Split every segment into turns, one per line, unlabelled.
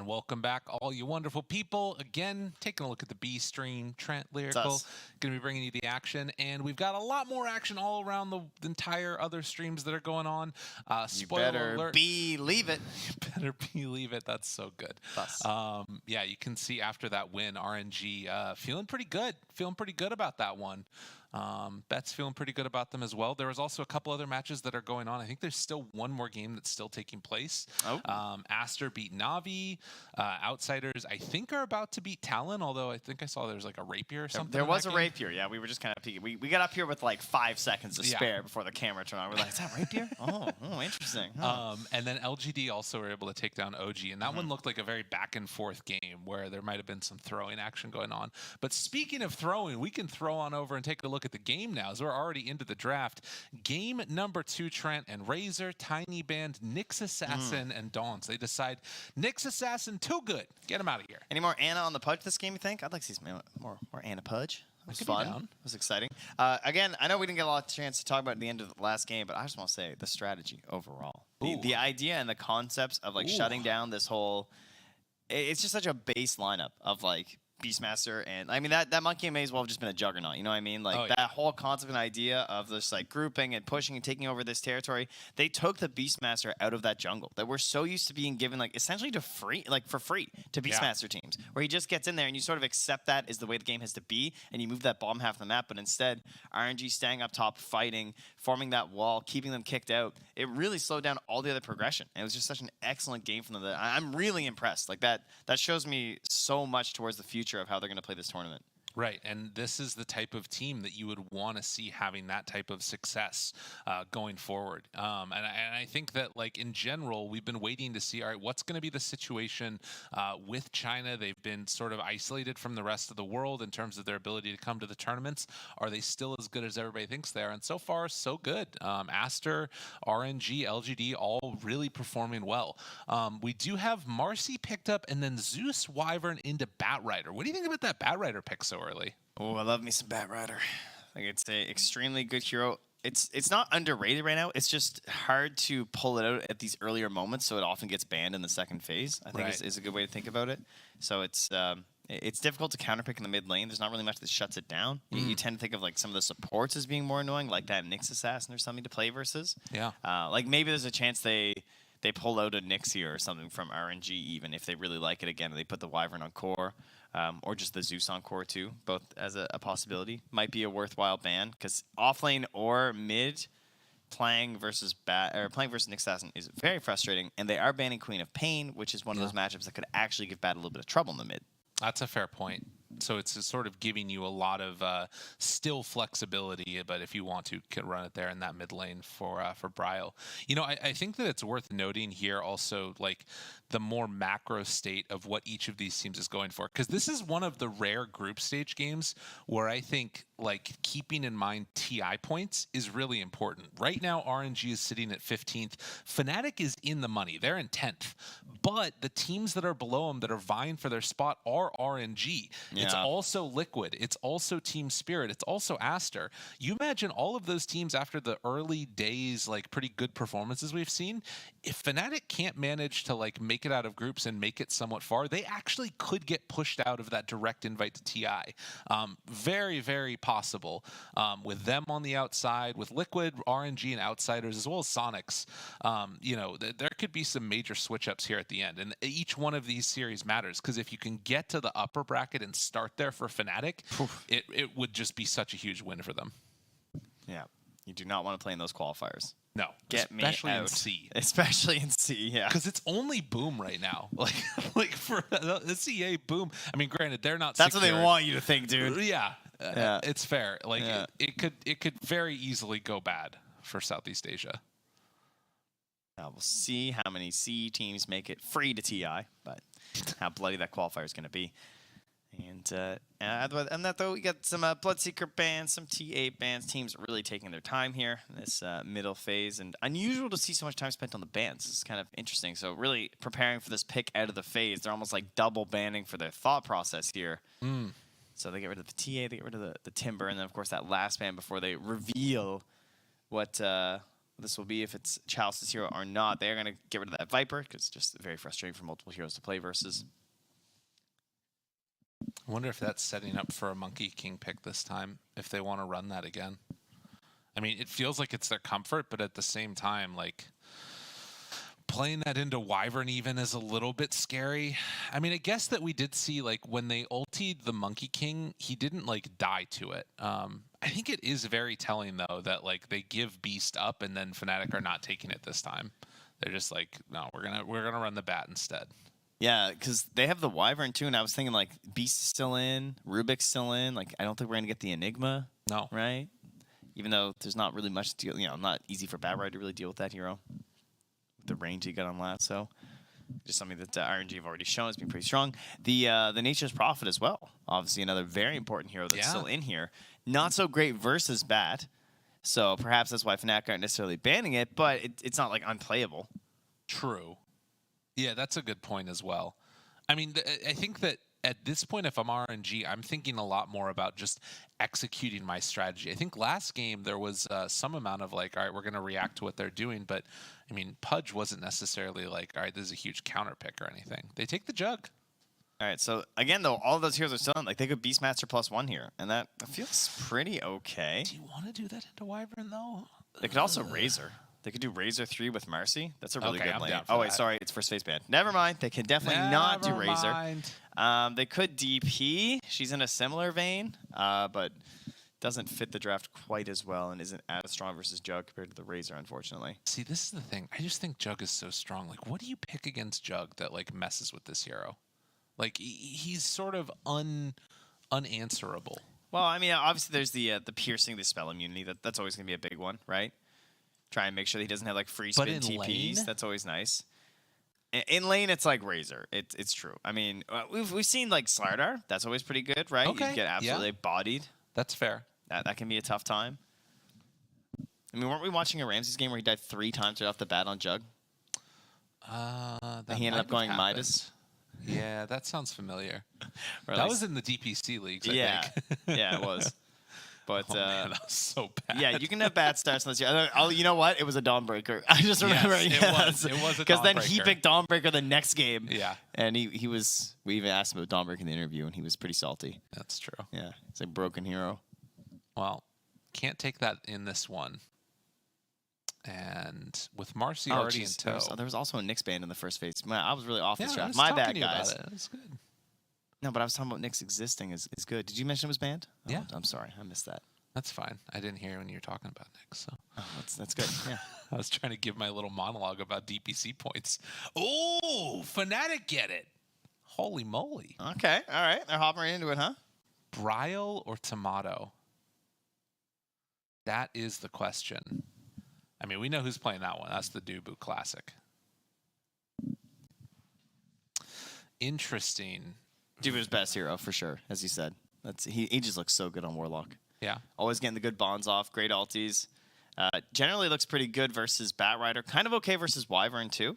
welcome back, all you wonderful people. Again, taking a look at the B stream. Trent Lyrical going to be bringing you the action, and we've got a lot more action all around the entire other streams that are going on. Spoiler alert.
Believe it.
You better believe it. That's so good. Yeah, you can see after that win, RNG feeling pretty good. Feeling pretty good about that one. Bet's feeling pretty good about them as well. There was also a couple other matches that are going on. I think there's still one more game that's still taking place. Aster beat Navi. Outsiders, I think, are about to beat Talon, although I think I saw there was like a rapier or something.
There was a rapier, yeah. We were just kind of peeking. We got up here with like 5 seconds to spare before the camera turned on. We're like, is that rapier? oh, interesting.
And then LGD also were able to take down OG, and that one looked like a very back and forth game where there might have been some throwing action going on. But speaking of throwing, we can throw on over and take a look at the game now, as we're already into the draft. Game number 2, Trent and Razor, Tiny Band, Nyx Assassin, and Dawns. They decide Nyx Assassin too good. Get him out of here.
Any more Anna on the Pudge this game, you think? I'd like to see some more Anna Pudge. It was fun. It was exciting. Again, I know we didn't get a lot of chance to talk about it at the end of the last game, but I just want to say the strategy overall. The idea and the concepts of like shutting down this whole... It's just such a base lineup of like Beastmaster, and I mean that monkey may as well have just been a juggernaut, you know what I mean? Like that whole concept and idea of this like grouping and pushing and taking over this territory, they took the Beastmaster out of that jungle that we're so used to being given like essentially to free, like for free to Beastmaster teams, where he just gets in there and you sort of accept that is the way the game has to be, and you move that bottom half of the map. But instead, RNG staying up top, fighting, forming that wall, keeping them kicked out, it really slowed down all the other progression. And it was just such an excellent game from them that I'm really impressed. Like that shows me so much towards the future of how they're going to play this tournament.
Right, and this is the type of team that you would want to see having that type of success going forward. And I think that, like, in general, we've been waiting to see, all right, what's going to be the situation with China? They've been sort of isolated from the rest of the world in terms of their ability to come to the tournaments. Are they still as good as everybody thinks they are? And so far, so good. Aster, RNG, LGD, all really performing well. We do have Marcy picked up, and then Zeus Wyvern into Batrider. What do you think about that Batrider pick so early?
Oh, I love me some Batrider. Like, it's an extremely good hero. It's not underrated right now. It's just hard to pull it out at these earlier moments, so it often gets banned in the second phase. I think is a good way to think about it. So it's difficult to counterpick in the mid lane. There's not really much that shuts it down. You tend to think of like some of the supports as being more annoying, like that Nyx Assassin or something to play versus.
Yeah.
Like maybe there's a chance they pull out a Nyx here or something from RNG, even if they really like it again. They put the Wyvern on core. Or just the Zeus on core too, both as a possibility. Might be a worthwhile ban, because offlane or mid playing versus Nyx Assassin is very frustrating, and they are banning Queen of Pain, which is one of those matchups that could actually give Bat a little bit of trouble in the mid.
That's a fair point. So it's sort of giving you a lot of still flexibility, but if you want to, can run it there in that mid lane for Bryle. You know, I think that it's worth noting here also, like, the more macro state of what each of these teams is going for, because this is one of the rare group stage games where I think, like, keeping in mind TI points is really important. Right now, RNG is sitting at 15th. Fnatic is in the money. They're in 10th. But the teams that are below them that are vying for their spot are RNG. Yeah. It's also Liquid. It's also Team Spirit. It's also Aster. You imagine all of those teams after the early days, like, pretty good performances we've seen. If Fnatic can't manage to, like, make it out of groups and make it somewhat far, they actually could get pushed out of that direct invite to TI. Very, very possible with them on the outside, with Liquid, RNG, and Outsiders, as well as Sonics. You know, there could be some major switch-ups here at the end, and each one of these series matters, because if you can get to the upper bracket and start there for Fnatic, it would just be such a huge win for them.
Yeah, you do not want to play in those qualifiers.
No, especially in C.
Especially in C, yeah.
Because it's only Boom right now. Like for the CA Boom. I mean, granted, they're not.
That's secured. What they want you to think, dude.
Yeah, it's fair. Like it could very easily go bad for Southeast Asia.
We'll see how many C teams make it free to TI, but how bloody that qualifier is going to be. And that though, we got some Bloodseeker bans, some TA bans. Teams really taking their time here in this middle phase, and unusual to see so much time spent on the bans. This is kind of interesting. So really preparing for this pick out of the phase. They're almost like double banning for their thought process here. So they get rid of the TA, they get rid of the Timber, and then of course that last ban before they reveal what this will be if it's Chalice's hero or not. They're going to get rid of that Viper because it's just very frustrating for multiple heroes to play versus.
I wonder if that's setting up for a Monkey King pick this time, if they want to run that again. I mean, it feels like it's their comfort, but at the same time, like, playing that into Wyvern even is a little bit scary. I mean, I guess that we did see, like, when they ultied the Monkey King, he didn't, like, die to it. I think it is very telling, though, that, like, they give Beast up and then Fnatic are not taking it this time. They're just like, no, we're gonna run the bat instead.
Yeah, because they have the Wyvern too, and I was thinking like Beast is still in, Rubik's still in. Like I don't think we're gonna get the Enigma.
No,
right? Even though there's not really much to deal, not easy for Batrider to really deal with that hero. With the range he got on Lasso, just something that RNG have already shown has been pretty strong. The Nature's Prophet as well, obviously another very important hero that's still in here. Not so great versus Bat, so perhaps that's why Fnatic aren't necessarily banning it, but it's not like unplayable.
True. Yeah, that's a good point as well. I mean, I think that at this point, if I'm RNG, I'm thinking a lot more about just executing my strategy. I think last game there was some amount of like, all right, we're going to react to what they're doing. But, I mean, Pudge wasn't necessarily like, all right, this is a huge counter pick or anything. They take the jug.
All right, so again, though, all of those heroes are still in. Like, they could Beastmaster +1 here, and that feels pretty okay.
Do you want to do that into Wyvern, though?
They could also Razor. They could do Razor 3 with Mercy. That's a really good lane.
Oh,
wait, sorry. It's first phase ban. Never mind. They can definitely not do Razor. They could DP. She's in a similar vein, but doesn't fit the draft quite as well and isn't as strong versus Jug compared to the Razor, unfortunately.
See, this is the thing. I just think Jug is so strong. Like, what do you pick against Jug that, like, messes with this hero? Like, he's sort of unanswerable. Well,
I mean, obviously there's the piercing, the spell immunity. That's always going to be a big one, right? Try and make sure that he doesn't have like free spin TPs.
Lane?
That's always nice. In lane, it's like Razor. It's true. I mean, we've seen like Slardar. That's always pretty good, right?
Okay.
You get absolutely bodied.
That's fair.
That can be a tough time. I mean, weren't we watching a Ramses game where he died 3 times right off the bat on Jug? He ended up going Midas.
Yeah, that sounds familiar. That was in the DPC leagues, I think.
Yeah, it was. But
man, that was so bad.
Yeah, you can have bad starts unless you know what? It was a Dawnbreaker. I just remember
it was a Dawnbreaker.
Because then he picked Dawnbreaker the next game.
Yeah.
And he was. We even asked him about Dawnbreaker in the interview, and he was pretty salty.
That's true.
Yeah, it's a broken hero.
Well, can't take that in this one. And with Marcy already in tow,
there was also a Nyx ban in the first phase. Man, I was really off this draft.
My
bad, guys.
That's good.
No, but I was talking about Nyx existing is good. Did you mention it was banned?
Yeah.
I'm sorry. I missed that.
That's fine. I didn't hear when you were talking about Nyx. So
that's good. Yeah.
I was trying to give my little monologue about DPC points. Oh, Fnatic get it. Holy moly.
Okay. All right. They're hopping right into it, huh?
Bryle or Tomato? That is the question. I mean, we know who's playing that one. That's the Dubu Classic. Interesting.
Dubu's best hero, for sure, as you said. He just looks so good on Warlock.
Yeah.
Always getting the good bonds off, great ultis. Generally looks pretty good versus Batrider. Kind of okay versus Wyvern, too.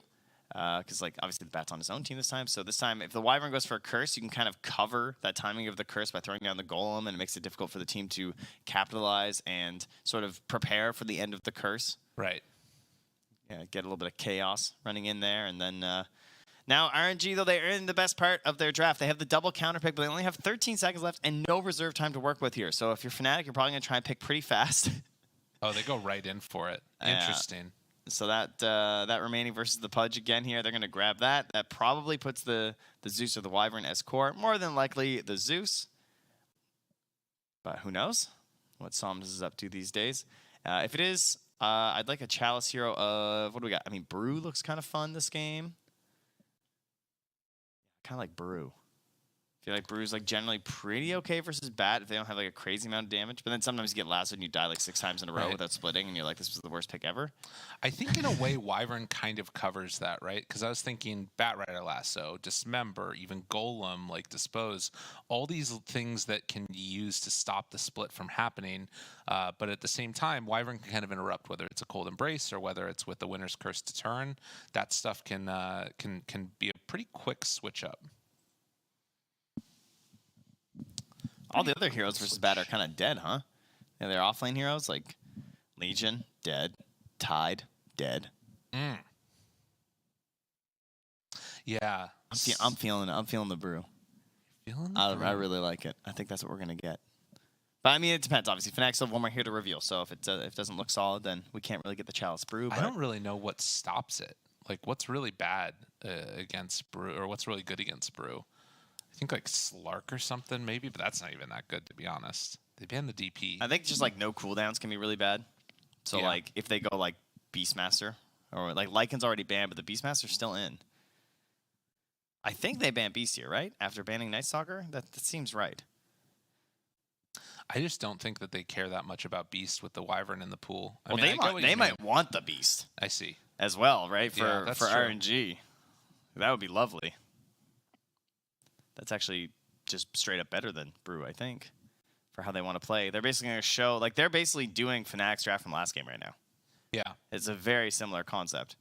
Because, like, obviously the Bat's on his own team this time. So this time, if the Wyvern goes for a curse, you can kind of cover that timing of the curse by throwing down the Golem, and it makes it difficult for the team to capitalize and sort of prepare for the end of the curse.
Right.
Yeah, get a little bit of chaos running in there. And then now RNG, though, they're in the best part of their draft. They have the double counter pick, but they only have 13 seconds left and no reserve time to work with here. So if you're Fnatic, you're probably going to try and pick pretty fast.
Oh, they go right in for it. Interesting.
So that remaining versus the Pudge again here, they're going to grab that. That probably puts the Zeus or the Wyvern as core. More than likely the Zeus. But who knows what Psalms is up to these days. If it is, I'd like a Chalice hero of, what do we got? I mean, Brew looks kind of fun this game. Kind of like Brew. I feel like Brew's like generally pretty okay versus Bat if they don't have like a crazy amount of damage. But then sometimes you get lassoed and you die like 6 times in a row without splitting, and you're like, this was the worst pick ever.
I think in a way Wyvern kind of covers that, right? Because I was thinking Batrider lasso, Dismember, even Golem, like Dispose, all these things that can be used to stop the split from happening. But at the same time, Wyvern can kind of interrupt, whether it's a Cold Embrace or whether it's with the Winter's Curse to turn. That stuff can be a pretty quick switch up.
All the other heroes versus Bat are kind of dead, huh? Yeah, they're offlane heroes like Legion, dead. Tide, dead.
Yeah.
I'm feeling it. I'm feeling the brew. I really like it. I think that's what we're gonna get. But I mean, it depends. Obviously, Fnatic still have one more here to reveal. So if it doesn't look solid, then we can't really get the Chalice brew. But
I don't really know what stops it. Like, what's really bad against brew, or what's really good against brew? I think like Slark or something maybe, but that's not even that good to be honest. They banned the DP.
I think just like no cooldowns can be really bad. So like if they go like Beastmaster or like Lycan's already banned, but the Beastmaster's still in. I think they banned Beast here, right? After banning Night Stalker? That seems right.
I just don't think that they care that much about Beast with the Wyvern in the pool.
Well, they might want the Beast.
I see.
As well, right? For
true.
RNG. That would be lovely. That's actually just straight up better than Brew, I think, for how they want to play. They're basically going to show, like, they're basically doing Fnatic's draft from last game right now.
Yeah.
It's a very similar concept.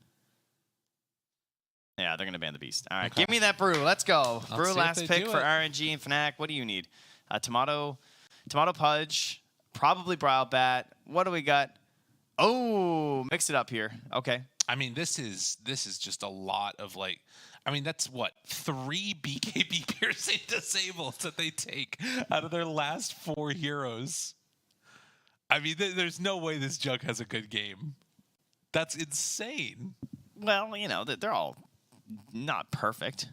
Yeah, they're going to ban the Beast. All right, give me that Brew. Let's go. Brew last pick for RNG and Fnatic. What do you need? Tomato Pudge, probably Brow Bat. What do we got? Oh, mix it up here. Okay.
I mean, this is just a lot of like, I mean, that's what, 3 BKB piercing disables that they take out of their last 4 heroes. I mean, there's no way this Jug has a good game. That's insane.
Well, you know, they're all not perfect.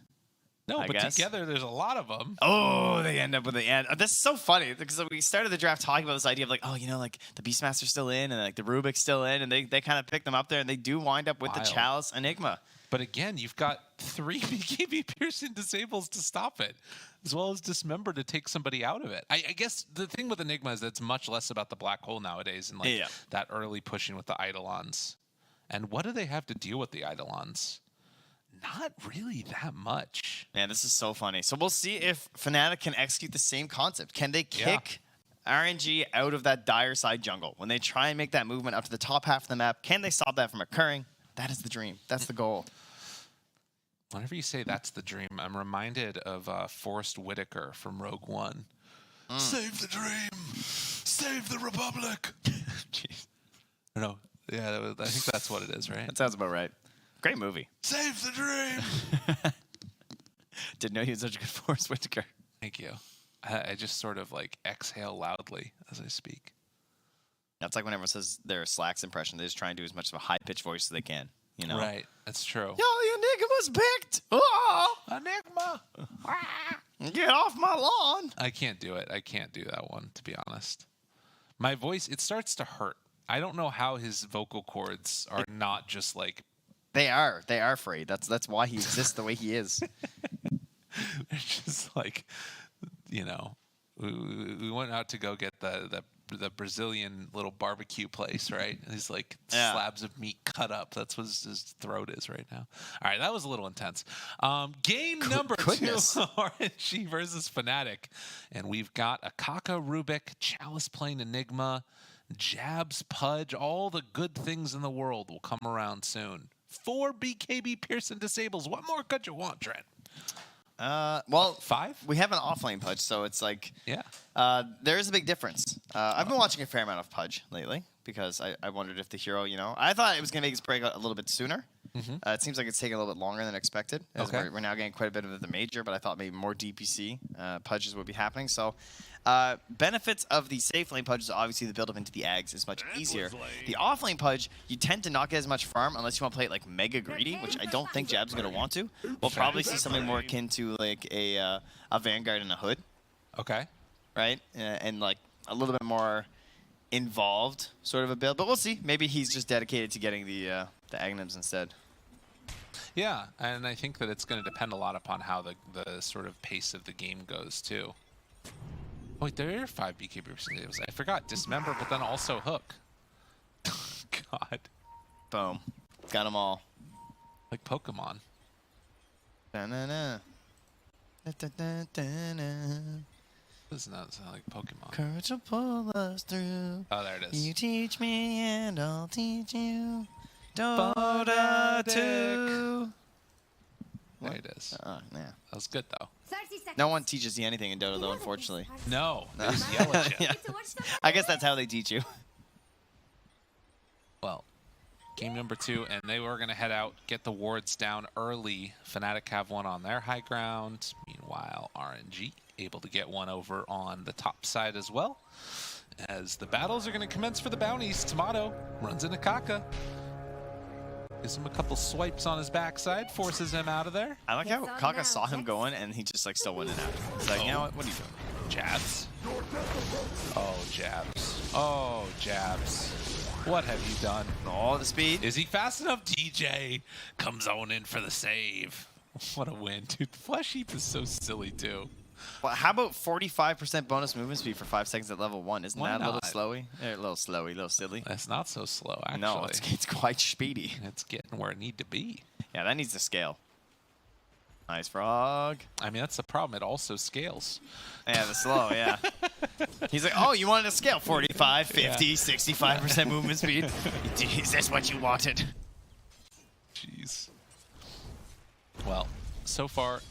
No, but together there's a lot of them.
Oh, they end up with the end. This is so funny because we started the draft talking about this idea of like, oh, you know, like the Beastmaster's still in and like the Rubik's still in, and they kind of pick them up there, and they do wind up with the Chalice Enigma.
But again, you've got 3 BKB piercing disables to stop it, as well as Dismember to take somebody out of it. I guess the thing with Enigma is that it's much less about the black hole nowadays and like that early pushing with the Eidolons. And what do they have to deal with the Eidolons? Not really that much.
Man, this is so funny. So we'll see if Fnatic can execute the same concept. Can they kick RNG out of that dire side jungle? When they try and make that movement up to the top half of the map, can they stop that from occurring? That is the dream. That's the goal.
Whenever you say that's the dream, I'm reminded of Forrest Whitaker from Rogue One. Save the dream! Save the Republic! Jeez. No, yeah, I think that's what it is, right?
That sounds about right. Great movie.
Save the dream!
Didn't know he was such a good Forrest Whitaker.
Thank you. I just sort of like exhale loudly as I speak.
That's like when everyone says their Slacks impression, they just try and do as much of a high-pitched voice as they can. You know?
Right. That's true.
Yo, the Enigma's picked! Oh!
Enigma!
Get off my lawn!
I can't do it. I can't do that one, to be honest. My voice, it starts to hurt. I don't know how his vocal cords are not just like...
They are frayed. That's why he exists the way he is.
They're just like, you know, we went out to go get the Brazilian little barbecue place, right? These like slabs of meat cut up. That's what his throat is right now. All right, that was a little intense. Game number 2, RNG versus Fnatic. And we've got a Kaka Rubik, Chalice playing Enigma, Jabs, Pudge, all the good things in the world will come around soon. 4 BKB Pearson disables. What more could you want, Trent?
Well,
5?
We have an offlane Pudge, so it's like there is a big difference. I've been watching a fair amount of Pudge lately because I wondered if the hero, you know, I thought it was going to make its break a little bit sooner. It seems like it's taking a little bit longer than expected. We're now getting quite a bit of the major, but I thought maybe more DPC Pudges would be happening. So benefits of the safe lane Pudge is obviously the build up into the Ags is much easier. The off lane Pudge, you tend to not get as much farm unless you want to play it like mega greedy, which I don't think Jab's going to want to. We'll probably see something more akin to like a Vanguard and a Hood.
Okay.
Right? And like a little bit more involved sort of a build. But we'll see. Maybe he's just dedicated to getting the Aghanim's instead.
Yeah, and I think that it's going to depend a lot upon how the sort of pace of the game goes, too. Oh, wait, there are 5 BKB. I forgot. Dismember, but then also Hook. God.
Boom. Got them all.
Like Pokemon.
Da-na-na. Da-da-da-da-na.
Does not sound like Pokemon.
Courage will pull us through.
Oh, there it is.
You teach me and I'll teach you. Dota 2.
There it is.
Oh, yeah.
That was good, though.
No one teaches you anything in Dota, though, unfortunately.
No. They just yell at you.
Yeah. I guess that's how they teach you.
Well, game number 2, and they were going to head out, get the wards down early. Fnatic have one on their high ground. Meanwhile, RNG able to get one over on the top side as well. As the battles are going to commence for the bounties, Tomato runs into Kaka. Gives him a couple swipes on his backside, forces him out of there.
I like how Kaka saw him going and he just like still went in after. He's like, you know what are you doing?
Jabs. Oh, jabs. Oh, jabs. What have you done?
Oh, the speed.
Is he fast enough? DJ comes on in for the save. What a win, dude. The Flesh Heap is so silly, too.
Well, how about 45% bonus movement speed for 5 seconds at level 1? Isn't that a little slowy? A little slowy, a little silly.
That's not so slow, actually.
No, it's quite speedy.
It's getting where it need to be.
Yeah, that needs to scale. Nice frog.
I mean, that's the problem. It also scales.
Yeah, the slow, yeah. He's like, oh, you wanted to scale 45, 50, 65% movement speed? Is this what you wanted?
Jeez. Well, so far...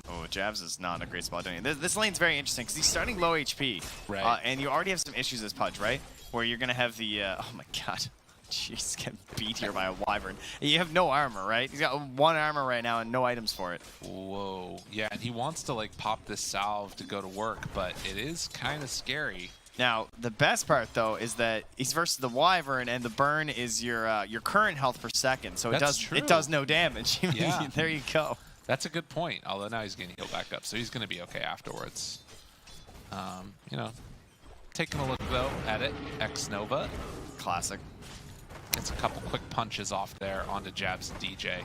Oh, Jabs is not in a great spot doing it. This lane's very interesting because he's starting low HP.
Right.
And you already have some issues as Pudge, right? Where you're going to have the... oh, my God. Jeez, getting beat here by a Wyvern. You have no armor, right? He's got 1 armor right now and no items for it.
Whoa. Yeah, and he wants to, like, pop this salve to go to work, but it is kind of scary.
Now, the best part, though, is that he's versus the Wyvern, and the burn is your current health per second. So it does no damage.
Yeah.
There you go.
That's a good point, although now he's getting healed back up, so he's going to be okay afterwards. You know, taking a look, though, at it, X-Nova.
Classic.
Gets a couple quick punches off there onto Jabs and DJ.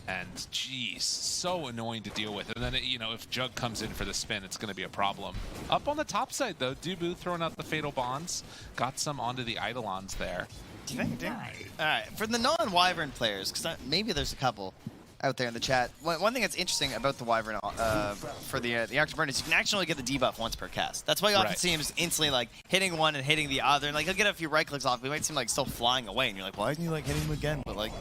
And, geez, so annoying to deal with. And then, you know, if Jug comes in for the spin, it's going to be a problem. Up on the top side, though, Dubu throwing out the Fatal Bonds. Got some onto the Eidolons there.
Do you think? All right, for the non-Wyvern players, because maybe there's a couple out there in the chat. One thing that's interesting about the Wyvern for the Afterburn is you can actually get the debuff once per cast. That's why you often see him just instantly like hitting one and hitting the other, and like he'll get a few right clicks off. But he might seem like still flying away, and you're like, why isn't he like hitting him again? But like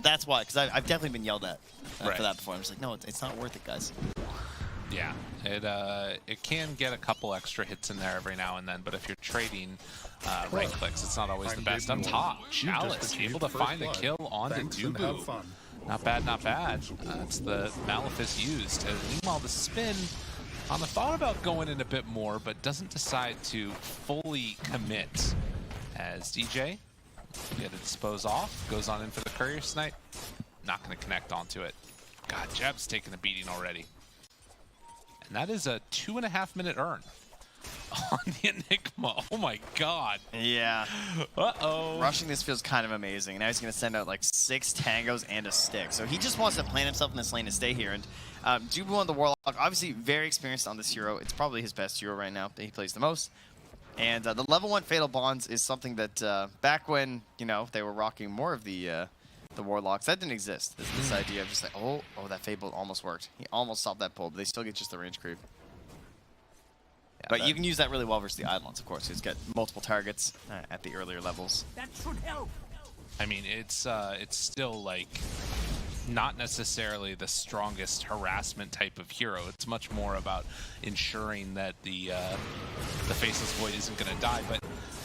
that's why, because I've definitely been yelled at for that before. I'm just like, no, it's not worth it, guys.
Yeah, it can get a couple extra hits in there every now and then, but if you're trading right clicks, it's not always the best. Up top, Chalice able to find a kill onto Dubu. Not bad, not bad. That's the Malefice used. Meanwhile, the spin on the thought about going in a bit more, but doesn't decide to fully commit. As DJ, get it dispose off, goes on in for the Courier Snipe. Not going to connect onto it. God, Jeb's taking a beating already. And that is a 2.5-minute earn on the Enigma. Oh my God.
Yeah.
Uh-oh.
Rushing this feels kind of amazing. Now he's going to send out like 6 tangos and a stick. So he just wants to plant himself in this lane to stay here. And Dubu on the Warlock, obviously very experienced on this hero. It's probably his best hero right now that he plays the most. And the level 1 Fatal Bonds is something that back when, you know, they were rocking more of the Warlocks, that didn't exist. This idea of just like, oh, that Fable almost worked. He almost stopped that pull, but they still get just the range creep. Yeah, but you can use that really well versus the Eidolons, of course. He's got multiple targets at the earlier levels.
That should help.
I mean, it's still like not necessarily the strongest harassment type of hero. It's much more about ensuring that the Faceless Void isn't going to die. But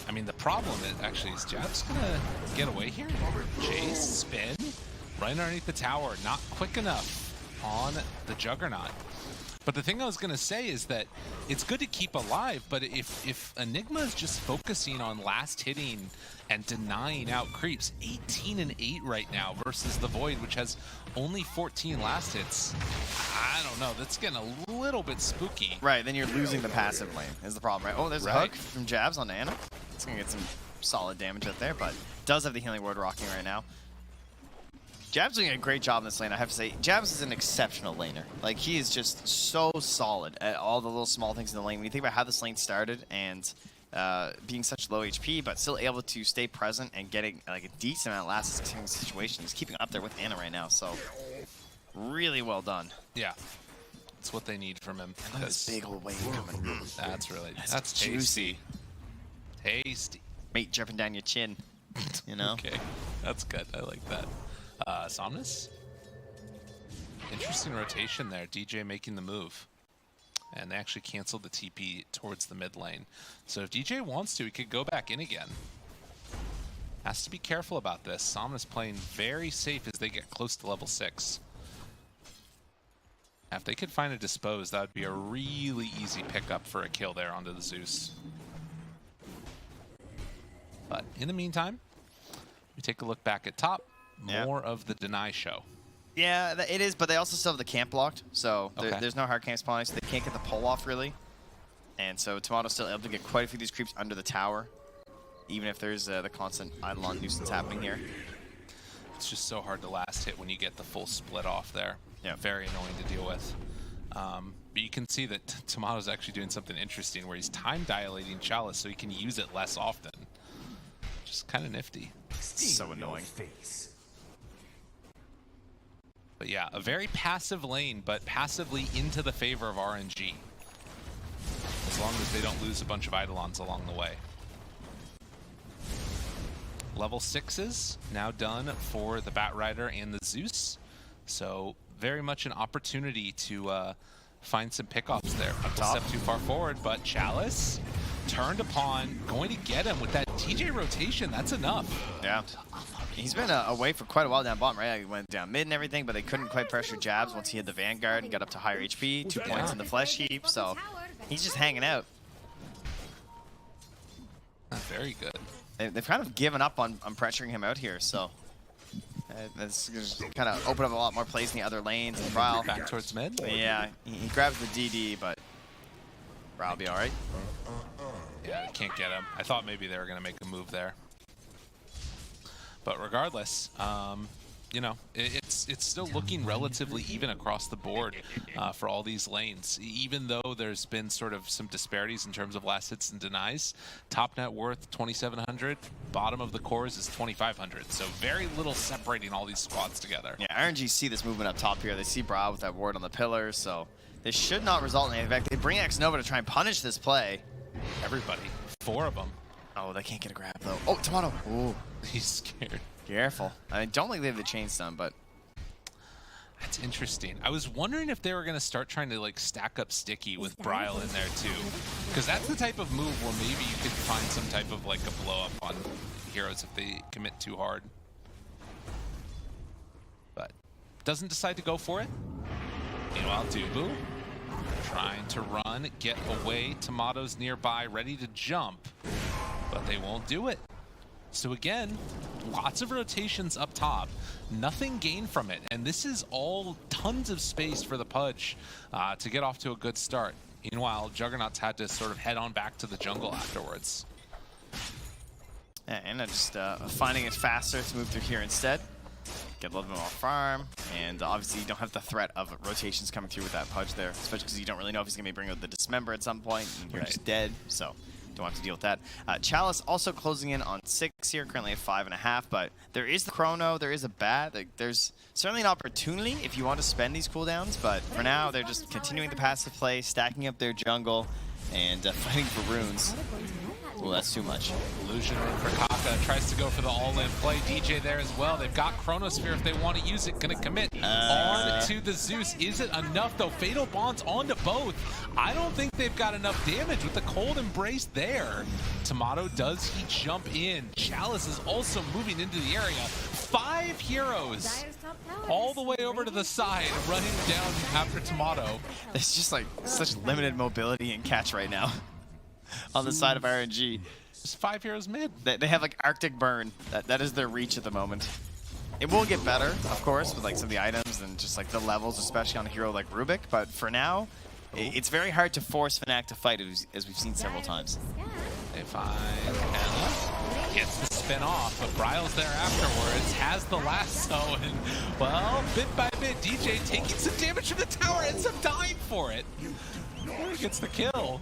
I mean, the problem actually is Jab's going to get away here. Chase, spin, right underneath the tower. Not quick enough on the Juggernaut. But the thing I was going to say is that it's good to keep alive, but if Enigma is just focusing on last hitting and denying out creeps, 18 and 8 right now versus the Void, which has only 14 last hits. I don't know. That's getting a little bit spooky.
Right, then you're losing the passive lane is the problem, right? Oh, there's a hook from Jabs on Ana. It's going to get some solid damage out there, but does have the healing ward rocking right now. Jab's doing a great job in this lane, I have to say. Jabs is an exceptional laner. Like, he is just so solid at all the little small things in the lane. When you think about how this lane started and being such low HP, but still able to stay present and getting like a decent amount of last situation. He's keeping up there with Ana right now, so really well done.
Yeah, that's what they need from him.
Look at this big old wave coming.
That's tasty. Tasty.
Mate dripping down your chin, you know?
Okay, that's good. I like that. Somnus? Interesting rotation there. DJ making the move. And they actually canceled the TP towards the mid lane. So if DJ wants to, he could go back in again. Has to be careful about this. Somna's playing very safe as they get close to level 6. If they could find a dispose, that would be a really easy pickup for a kill there onto the Zeus. But in the meantime, we take a look back at top. More of the deny show.
Yeah, it is, but they also still have the camp blocked, so
Okay.
there's no hard camp spawning, so they can't get the pull off really. And so Tomato's still able to get quite a few of these creeps under the tower, even if there's the constant Eidolon nuisance happening here.
It's just so hard to last hit when you get the full split off there.
Yeah.
Very annoying to deal with. But you can see that Tomato's actually doing something interesting where he's time dilating Chalice so he can use it less often. Just kind of nifty.
So annoying.
But yeah, a very passive lane, but passively into the favor of RNG. As long as they don't lose a bunch of Eidolons along the way. Level 6s now done for the Batrider and the Zeus. So very much an opportunity to find some pickoffs there. People step too far forward, but Chalice turned upon, going to get him with that TJ rotation. That's enough.
Yeah. He's been away for quite a while down bottom, right? He went down mid and everything, but they couldn't quite pressure jabs once he had the Vanguard and got up to higher HP, 2 points in the flesh heap, so he's just hanging out.
Very good.
They've kind of given up on pressuring him out here, so that's going to kind of open up a lot more plays in the other lanes. And Bryle
back towards mid?
Yeah, he grabs the DD, but Bryle will be all right.
Yeah, they can't get him. I thought maybe they were going to make a move there. But regardless, you know, it's still looking relatively even across the board for all these lanes. Even though there's been sort of some disparities in terms of last hits and denies. Top net worth 2,700, bottom of the cores is 2,500. So very little separating all these squads together.
Yeah, RNG see this movement up top here. They see Bryle with that ward on the pillar, so this should not result in anything. In fact, they bring X Nova to try and punish this play.
Everybody, 4 of them.
Oh, they can't get a grab though. Oh, Tomato. Ooh.
He's scared.
Careful. I don't think they have the chain stun, but
that's interesting. I was wondering if they were going to start trying to like stack up Sticky with Bryle in there too, because that's the type of move where maybe you could find some type of like a blow up on heroes if they commit too hard. But doesn't decide to go for it. Meanwhile, Dubu trying to run, get away. Tomato's nearby, ready to jump, but they won't do it. So again, lots of rotations up top, nothing gained from it, and this is all tons of space for the Pudge to get off to a good start. Meanwhile, Juggernaut's had to sort of head on back to the jungle afterwards.
Yeah, and just finding it faster to move through here instead. Get a little bit more farm, and obviously you don't have the threat of rotations coming through with that Pudge there, especially because you don't really know if he's going to be bringing out the Dismember at some point, and you're just dead, so don't have to deal with that. Chalice also closing in on 6 here, currently at 5.5, but there is the Chrono, there is a Bat. There's certainly an opportunity if you want to spend these cooldowns, but for now they're just continuing the passive play, stacking up their jungle, and fighting for runes. Well, that's too much.
Illusion for Kaka tries to go for the all-in play. DJ there as well. They've got Chronosphere if they want to use it. Gonna commit on to the Zeus. Is it enough though? Fatal Bonds onto both. I don't think they've got enough damage with the Cold Embrace there. Tomato, does he jump in? Chalice is also moving into the area. 5 heroes all the way over to the side, running down after Tomato.
It's just like such limited mobility and catch right now. On the side of RNG.
Just 5 heroes mid.
They have like Arctic Burn. That is their reach at the moment. It will get better, of course, with like some of the items and just like the levels, especially on a hero like Rubik. But for now, it's very hard to force Fnatic to fight, as we've seen several times.
They find Emma. Gets the spin off, but Bryle's there afterwards. Has the lasso, and well, bit by bit, DJ taking some damage from the tower, ends up dying for it. He gets the kill.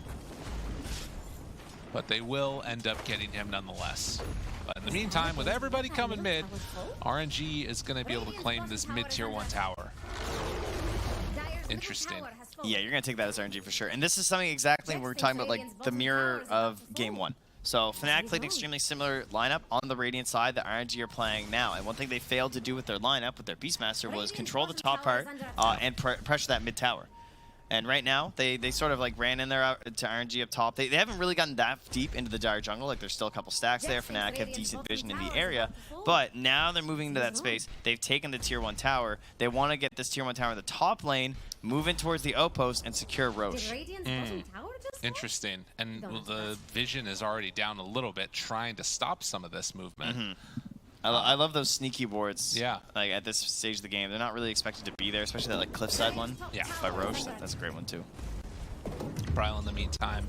But they will end up getting him nonetheless. But in the meantime, with everybody coming mid, RNG is going to be able to claim this mid-tier 1 tower. Interesting.
Yeah, you're going to take that as RNG for sure. And this is something exactly we're talking about, like the mirror of Game 1. So Fnatic played an extremely similar lineup on the Radiant side that RNG are playing now. And one thing they failed to do with their lineup, with their Beastmaster, was control the top part and pressure that mid tower. And right now, they sort of like ran in there to RNG up top. They haven't really gotten that deep into the dire jungle. Like there's still a couple stacks there. Fnatic have decent vision in the area. But now they're moving into that space. They've taken the tier 1 tower. They want to get this tier 1 tower in the top lane, move in towards the outpost, and secure Roche.
Interesting. And the vision is already down a little bit, trying to stop some of this movement.
I love those sneaky wards.
Yeah.
Like at this stage of the game, they're not really expected to be there, especially that like cliffside one.
Yeah.
By Roche, that's a great one too.
Bryle, in the meantime,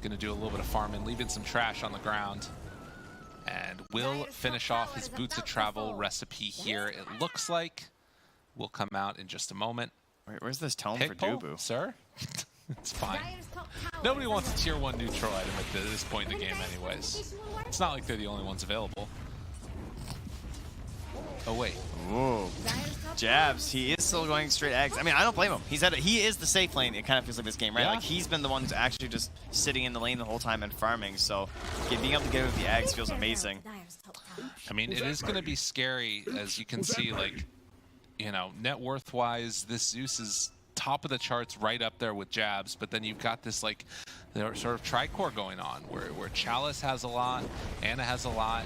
gonna do a little bit of farming, leaving some trash on the ground, and will finish off his boots of travel recipe here. It looks like will come out in just a moment.
Where's this tome
Pick
for
pull,
Dubu?
sir? It's fine. Nobody wants a tier 1 neutral item at this point in the game, anyways. It's not like they're the only ones available. Oh wait.
Whoa. Jabs. He is still going straight eggs. I mean, I don't blame him. He is the safe lane. It kind of feels like this game, right?
Yeah.
Like he's been the one who's actually just sitting in the lane the whole time and farming. So being able to get with the eggs feels amazing.
I mean, it is going to be scary, as you can see. Like, you know, net worth wise, this Zeus is top of the charts, right up there with Jabs. But then you've got this like sort of tricore going on, where Chalice has a lot, Anna has a lot.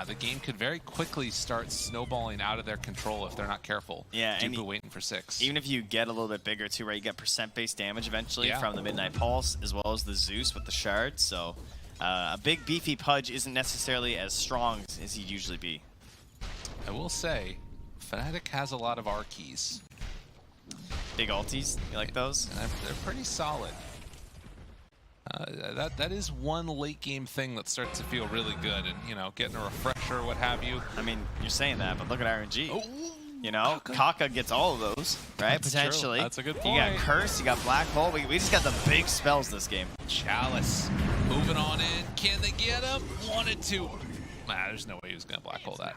The game could very quickly start snowballing out of their control if they're not careful.
Yeah, and
Dubu waiting for 6.
Even if you get a little bit bigger too, right? You get percent-based damage eventually
Yeah.
from the Midnight Pulse, as well as the Zeus with the Shard. So a big beefy Pudge isn't necessarily as strong as he'd usually be.
I will say, Fnatic has a lot of R keys.
Big ultis, you like those?
And they're pretty solid. That is one late game thing that starts to feel really good, and you know, getting a refresher, what have you.
I mean, you're saying that, but look at RNG.
Oh,
you know, Kaka gets all of those, right?
That's
Potentially.
true. That's a good
You
point.
got Curse, you got Black Hole. We just got the big spells this game.
Chalice moving on in. Can they get him? Wanted to. Nah, there's no way he was gonna black hole that.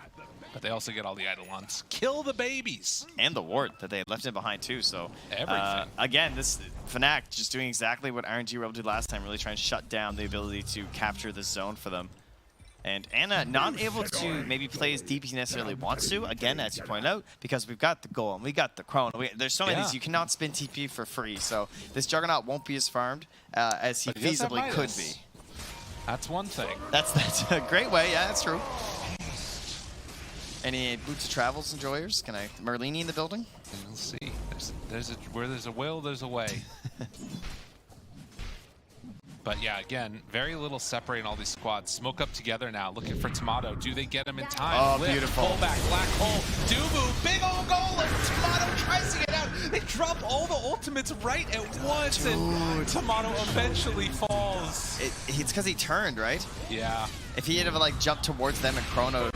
But they also get all the Eidolons. Kill the babies.
And the ward that they had left in behind too. So
Everything.
Again, this Fnatic just doing exactly what RNG were able to do last time, really trying to shut down the ability to capture this zone for them. And Anna not able to maybe play as deep as he necessarily wants to. Again, as you pointed out, because we've got the Golem, we got the Chrono. There's so many of these. You cannot spin TP for free. So this Juggernaut won't be as farmed as he feasibly could be.
That's one thing.
That's a great way. Yeah, that's true. Any Boots of Travels enjoyers? Can I Merlini in the building?
And we'll see. Where there's a will, there's a way. But yeah, again, very little separating all these squads. Smoke up together now, looking for Tomato. Do they get him in time?
Oh,
Lift,
beautiful.
Pull back, Black Hole, Dubu, big old goal, and Tomato tries to get out. They drop all the ultimates right at once, and Tomato eventually falls.
It's because he turned, right?
Yeah.
If he had like jumped towards them and Chrono,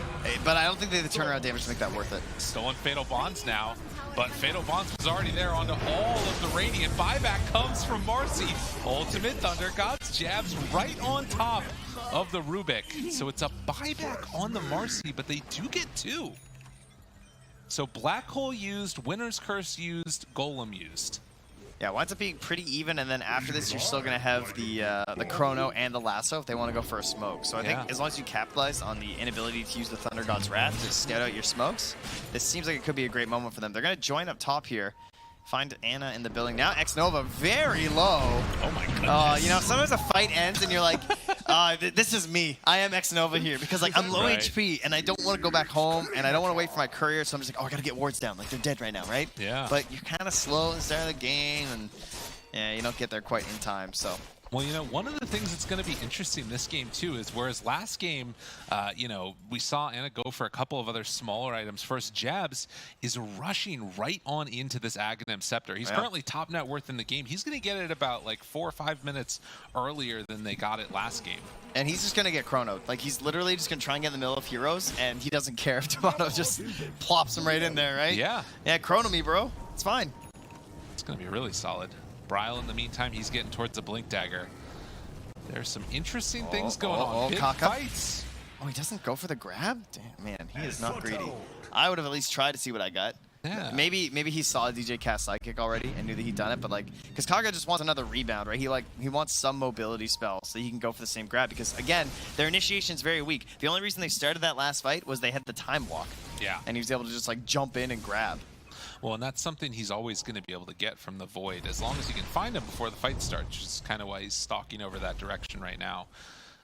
but I don't think they had the turnaround damage to make that worth it.
Stolen Fatal Bonds now, but Fatal Bonds was already there onto all of the Radiant. Buyback comes from Marcy. Ultimate Thunder Gods jabs right on top of the Rubik. So it's a buyback on the Marcy, but they do get 2. So Black Hole used, Winter's Curse used, Golem used.
Yeah, it winds up being pretty even, and then after this, you're still going to have the Chrono and the Lasso if they want to go for a smoke. So I think as long as you capitalize on the inability to use the Thunder God's Wrath to scout out your smokes, this seems like it could be a great moment for them. They're going to join up top here. Find Anna in the building. Now X-Nova very low.
Oh my goodness.
You know, sometimes a fight ends and you're like, this is me. I am X-Nova here because like I'm low HP and I don't want to go back home and I don't want to wait for my courier. So I'm just like, oh, I got to get wards down. Like they're dead right now, right?
Yeah.
But you're kind of slow at the start of the game and yeah, you don't get there quite in time. So.
Well, you know, one of the things that's going to be interesting this game, too, is whereas last game, you know, we saw Anna go for a couple of other smaller items. First, Jabs is rushing right on into this Aghanim Scepter. He's currently top net worth in the game. He's going to get it about like 4 or 5 minutes earlier than they got it last game.
And he's just going to get chronoed. Like, he's literally just going to try and get in the middle of heroes, and he doesn't care if Tomato just plops him right in there, right?
Yeah.
Yeah, chrono me, bro. It's fine.
It's going to be really solid. Bryle, in the meantime, he's getting towards the Blink Dagger. There's some interesting things going on. Big fights.
Oh, he doesn't go for the grab? Damn, man, he is not greedy. I would have at least tried to see what I got.
Yeah.
Maybe he saw DJ cast Psychic already and knew that he'd done it, but like, because Kaga just wants another rebound, right? He wants some mobility spell so he can go for the same grab. Because again, their initiation's very weak. The only reason they started that last fight was they had the time walk.
Yeah.
And he was able to just like jump in and grab.
Well, and that's something he's always going to be able to get from the Void, as long as he can find him before the fight starts, which is kind of why he's stalking over that direction right now.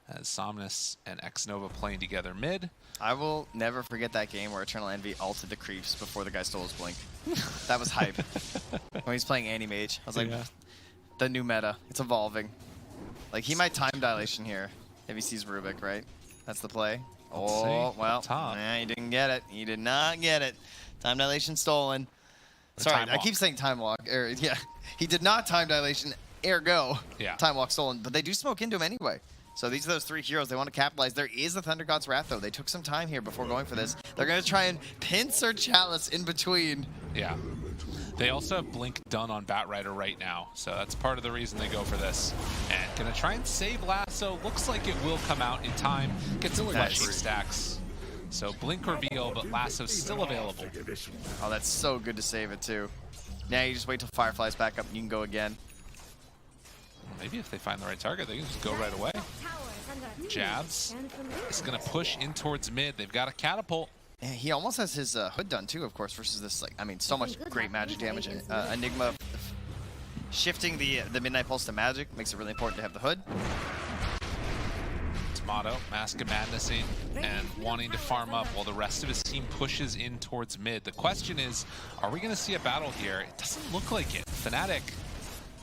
As Somnus and Xnova playing together mid.
I will never forget that game where Eternal Envy ulted the creeps before the guy stole his blink. That was hype. When he's playing Anti-Mage, I was like, the new meta, it's evolving. Like, he might time dilation here if he sees Rubik, right? That's the play. Oh, well, he didn't get it. He did not get it. Time dilation stolen. Sorry, I keep saying time walk. Yeah, he did not time dilation, ergo, time walk stolen. But they do smoke into him anyway. So these are those three heroes. They want to capitalize. There is the Thunder God's Wrath, though. They took some time here before going for this. They're going to try and pinch or Chalice in between.
Yeah. They also have Blink done on Batrider right now, so that's part of the reason they go for this. And going to try and save Lasso. Looks like it will come out in time. Get some flashing stacks. So Blink reveal, but Lasso's still available.
Oh, that's so good to save it, too. Now you just wait till Firefly's back up and you can go again.
Maybe if they find the right target, they can just go right away. Jabs is going to push in towards mid. They've got a catapult.
Yeah, he almost has his hood done too, of course, versus this, like, I mean, so much great magic damage. Enigma shifting the Midnight Pulse to magic makes it really important to have the hood.
Tomato, Mask of Madnessing, and wanting to farm up while the rest of his team pushes in towards mid. The question is, are we going to see a battle here? It doesn't look like it. Fnatic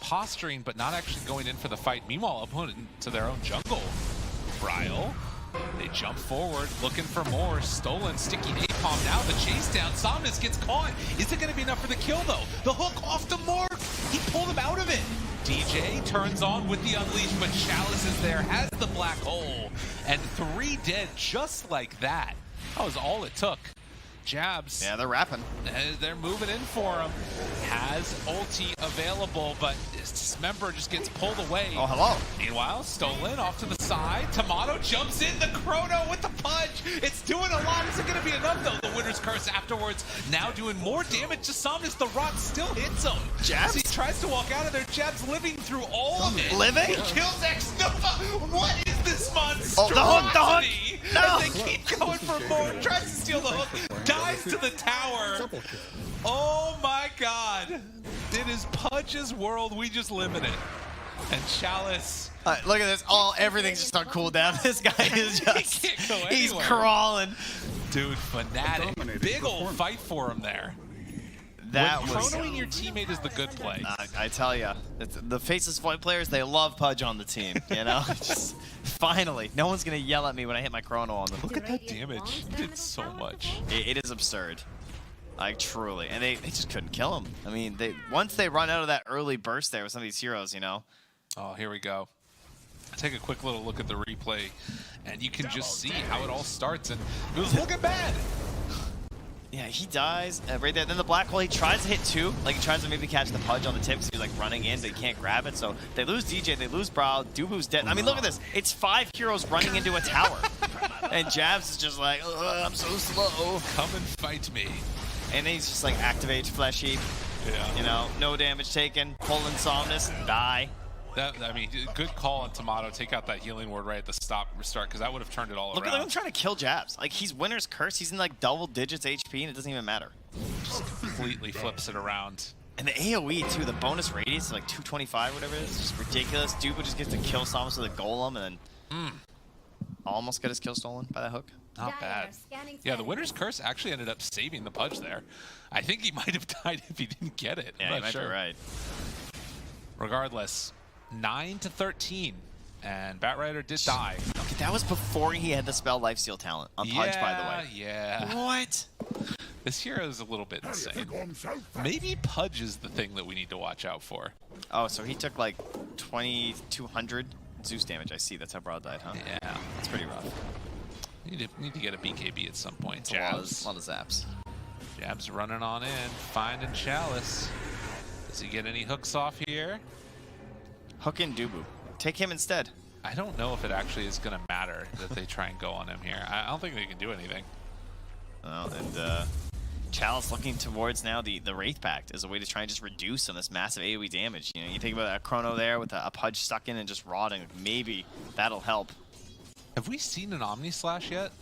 posturing, but not actually going in for the fight. Meanwhile, opponent to their own jungle. Bryle, they jump forward, looking for more. Stolen, sticky napalm. Now the chase down. Somnus gets caught. Is it going to be enough for the kill, though? The hook off the mark. He pulled him out of it. DJ turns on with the Unleash, but Chalice is there, has the black hole, and 3 dead just like that. That was all it took. Jabs.
Yeah, they're rapping.
They're moving in for him. Has ulti available, but Dismember just gets pulled away.
Oh, hello.
Meanwhile, Stolen off to the side. Tomato jumps in. The Chrono with the punch. It's doing a lot. Is it going to be enough, though? The Winter's Curse afterwards now doing more damage to Somnus. The rock still hits him.
Jabs?
He tries to walk out of there. Jabs living through all of it.
Living?
He kills Xnova. What is this monstrosity?
Oh, the hook. No.
And they keep going for more. Tries to steal the hook. Dies to the tower. Oh my god. It is Pudge's world. We just live in it. And Chalice.
Look at this. Everything's just on cooldown. This guy is just.
He can't go
he's
anywhere.
Crawling.
Dude, Fnatic. Big old fight for him there.
That
when
was.
chronoing your teammate is the good play.
I tell you, the Faceless Void players, they love Pudge on the team. You know, just finally, no one's gonna yell at me when I hit my chrono on them.
Look at that damage. He did so much.
It is absurd. Like, truly. And they just couldn't kill him. I mean, once they run out of that early burst there with some of these heroes, you know.
Oh, here we go. Take a quick little look at the replay, and you can just see how it all starts, and it was looking bad.
Yeah, he dies right there. Then the black hole, he tries to hit 2. Like, he tries to maybe catch the Pudge on the tip because he's, like, running in, but he can't grab it. So they lose DJ, they lose Brawl, Dubu's dead. I mean, look at this. It's 5 heroes running into a tower. And Jabs is just like, I'm so slow.
Come and fight me.
And then he's just like, activate Flesh Heap.
Yeah.
You know, no damage taken. Pull in Somnus, die.
I mean, good call on Tomato. Take out that healing ward right at the restart, because that would have turned it all
around. Look at him trying to kill Jabs. Like, he's Winner's Curse. He's in, like, double digits HP, and it doesn't even matter.
Just completely flips it around.
And the AoE, too, the bonus radius, like 225, whatever it is, just ridiculous. Dubu just gets to kill Somnus with a Golem, and then almost got his kill stolen by that hook.
Not bad. Yeah, the Winter's Curse actually ended up saving the Pudge there. I think he might have died if he didn't get it.
Yeah, you might be right.
Regardless, 9-13, and Batrider did die.
Okay, that was before he had the spell Lifesteal talent on Pudge, by the way.
Yeah.
What?
This hero is a little bit insane. Maybe Pudge is the thing that we need to watch out for.
Oh, so he took like 2,200 Zeus damage. I see. That's how Broad died, huh?
Yeah.
That's pretty rough.
Need to get a BKB at some point.
Jabs. A lot of zaps.
Jabs running on in, finding Chalice. Does he get any hooks off here?
Hook in Dubu. Take him instead.
I don't know if it actually is going to matter that they try and go on him here. I don't think they can do anything.
Well, and Chalice looking towards now the Wraith Pact as a way to try and just reduce some of this massive AoE damage. You know, you think about a Chrono there with a Pudge stuck in and just rotting. Maybe that'll help.
Have we seen an Omni Slash yet?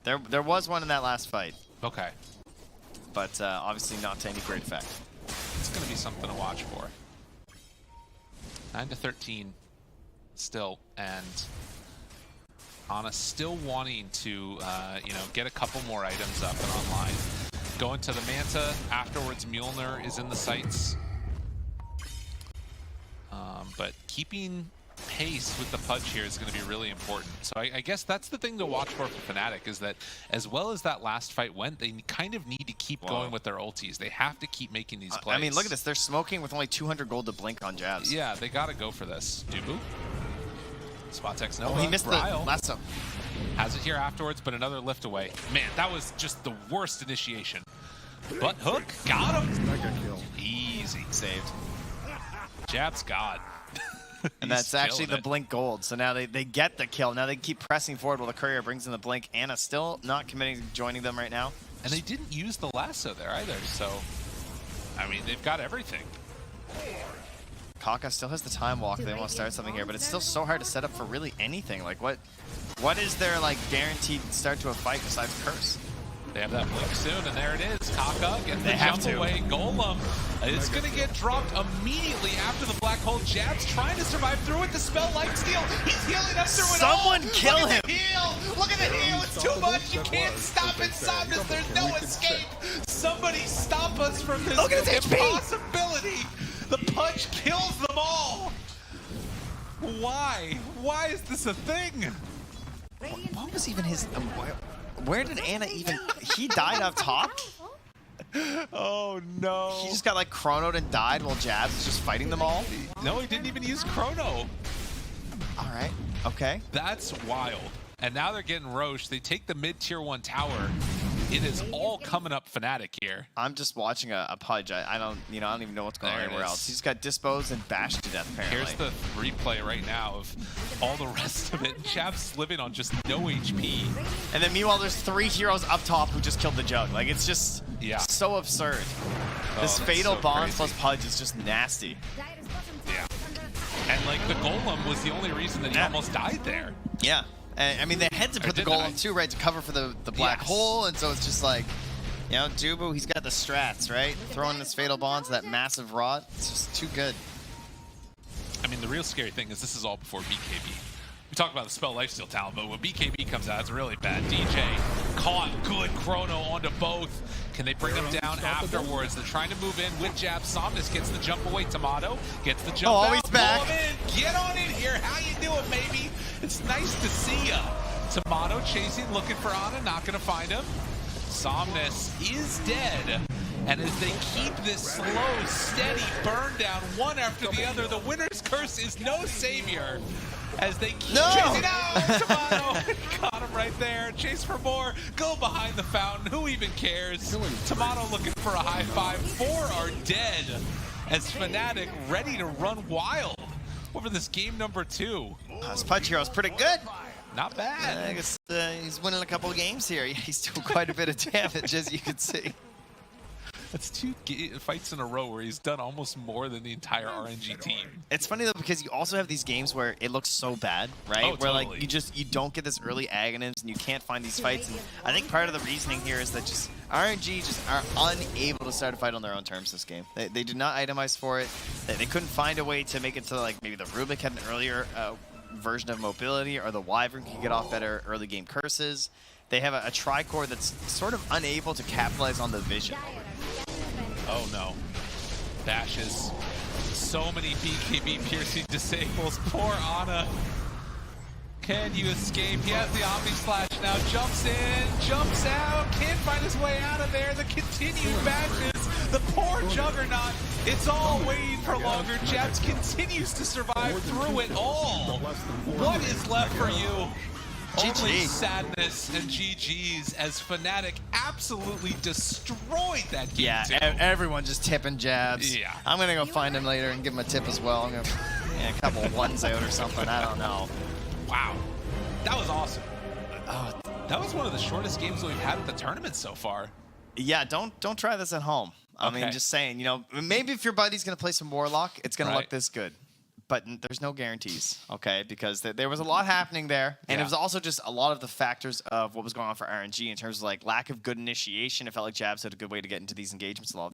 There was one in that last fight.
Okay.
but obviously not to any great effect.
It's going to be something to watch for. 9-13 still, and Ana still wanting to, you know, get a couple more items up and online. Going to the Manta, afterwards Mjolnir is in the sights. But keeping pace with the Pudge here is going to be really important. So I guess that's the thing to watch for Fnatic, is that as well as that last fight went, they kind of need to keep going with their ultis. They have to keep making these plays.
I mean, look at this. They're smoking with only 200 gold to blink on jabs.
Yeah, they got to go for this. Dubu. Spotex Nova.
Oh, he missed
Bryle
the lasso.
has it here afterwards, but another lift away. Man, that was just the worst initiation. But Hook got him. Easy.
Saved.
Jab's God.
And that's actually the blink gold. So now they get the kill. Now they keep pressing forward while the courier brings in the blink. Ana still not committing to joining them right now.
And they didn't use the lasso there either. So, I mean, they've got everything.
Kaka still has the time walk. They want to start something here, but it's still so hard to set up for really anything. Like what is their like guaranteed start to a fight besides Curse?
They have that blink soon, and there it is. Kaka gets the
have
jump
to.
away. Golem is going to get dropped immediately after the black hole. Jab's trying to survive through it. The spell light steal. He's healing up through it all.
Someone kill
Look
him.
at the heal. Look at the heal. It's too much. You can't stop it, Somnus. There's no escape. Somebody stop us from this
Look at his HP.
impossibility. The Pudge kills them all. Why? Why is this a thing?
What was even his... where did Ana even... He died up top?
Oh, no.
He just got like chronoed and died while Jabs is just fighting them all?
No, he didn't even use Chrono.
All right. Okay.
That's wild. And now they're getting Roche. They take the mid-tier 1 tower. It is all coming up Fnatic here.
I'm just watching a Pudge. I don't even know what's going on anywhere else. He's got disposed and bashed to death, apparently.
Here's the replay right now of all the rest of it. Jab's living on just no HP.
And then meanwhile, there's 3 heroes up top who just killed the Jug. Like, it's just so absurd. This Fatal
so
Bond
crazy.
plus Pudge is just nasty.
Yeah. And, like, the Golem was the only reason that he almost died there.
Yeah. I mean, they had to put the Golem too, right, to cover for the black hole, and so it's just like, you know, Dubu, he's got the strats, right? Throwing this Fatal Bond to that massive rod, it's just too good.
I mean, the real scary thing is this is all before BKB. We talked about the spell lifesteal talent, but when BKB comes out, it's really bad. DJ caught good chrono onto both. Can they bring them down afterwards? They're trying to move in with Jab. Somnus gets the jump away. Tomato gets the jump out.
He's back.
Pull him in. Get on in here. How you doing, baby? It's nice to see ya. Tomato chasing, looking for Ana, not gonna find him. Somnus is dead. And as they keep this slow, steady burn down one after the other, the winner's curse is no savior. As they keep chasing out, Tomato got him right there. Chase for more, go behind the fountain. Who even cares? Tomato looking for a high five. 4 are dead as Fnatic ready to run wild over this game number 2.
This Pudge hero's pretty good.
Not bad.
I guess he's winning a couple of games here. He's doing quite a bit of damage, as you can see.
That's 2 fights in a row where he's done almost more than the entire RNG team.
It's funny though, because you also have these games where it looks so bad, right?
Oh,
where
totally.
like you don't get this early agonyms and you can't find these fights. And I think part of the reasoning here is that just RNG just are unable to start a fight on their own terms this game. They did not itemize for it. They couldn't find a way to make it to like maybe the Rubik had an earlier version of mobility, or the Wyvern could get off better early game curses. They have a Tricore that's sort of unable to capitalize on the vision.
Oh no. Bashes. So many BKB piercing disables. Poor Ana. Can you escape? He has the Omni Slash now. Jumps in, jumps out, can't find his way out of there. The continued bashes. The poor Juggernaut. It's all waiting for longer. Jabs continues to survive through it all. What is left for you? Only sadness and GG's as Fnatic absolutely destroyed that game.
Yeah, everyone just tipping Jabs.
Yeah.
I'm going to go find him later and give him a tip as well. I'm going to a couple ones out or something. I don't know.
Wow. That was awesome. That was one of the shortest games we've had at the tournament so far.
Yeah, don't try this at home. I mean, just saying, you know, maybe if your buddy's going to play some Warlock, it's going to look this good. but there's no guarantees, okay? Because there was a lot happening there, and it was also just a lot of the factors of what was going on for RNG in terms of like lack of good initiation. It felt like Jabs had a good way to get into these engagements. A lot of